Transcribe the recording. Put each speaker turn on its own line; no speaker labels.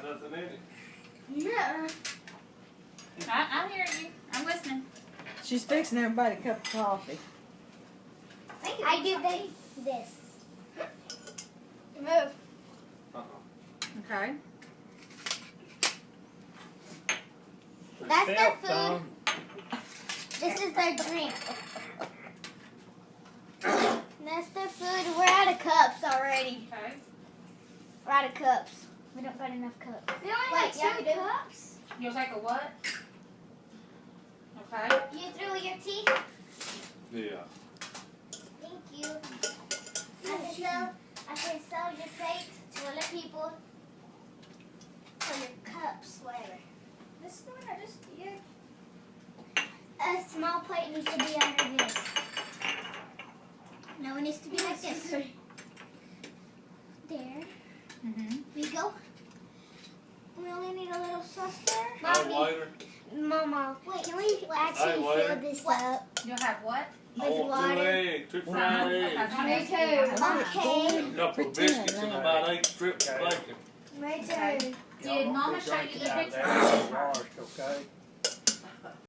nothing in it.
Yeah.
I hear you. I'm listening.
She's fixing everybody a cup of coffee.
I do this. Move.
Okay.
That's their food. This is their drink. That's their food. We're out of cups already.
Okay.
We're out of cups. We don't got enough cups. We only
Wait,
have 2 cups.
You'll take a what? Okay.
You threw your tea?
Yeah.
Thank you. I can sell your plate to other people. For your cups, whatever. This one I just did. A small plate needs to be under this. No, it needs to be like this. There. We go. We only need a little sauce there.
Hey, waiter.
Mama, wait, can we actually
waiter.
fill this up?
You'll have what?
I
With
want
water.
2 eggs, 2 fried eggs.
Me
too.
A couple of biscuits and about 8 strips of bacon.
My turn.
Did Mama show you the picture?
Okay.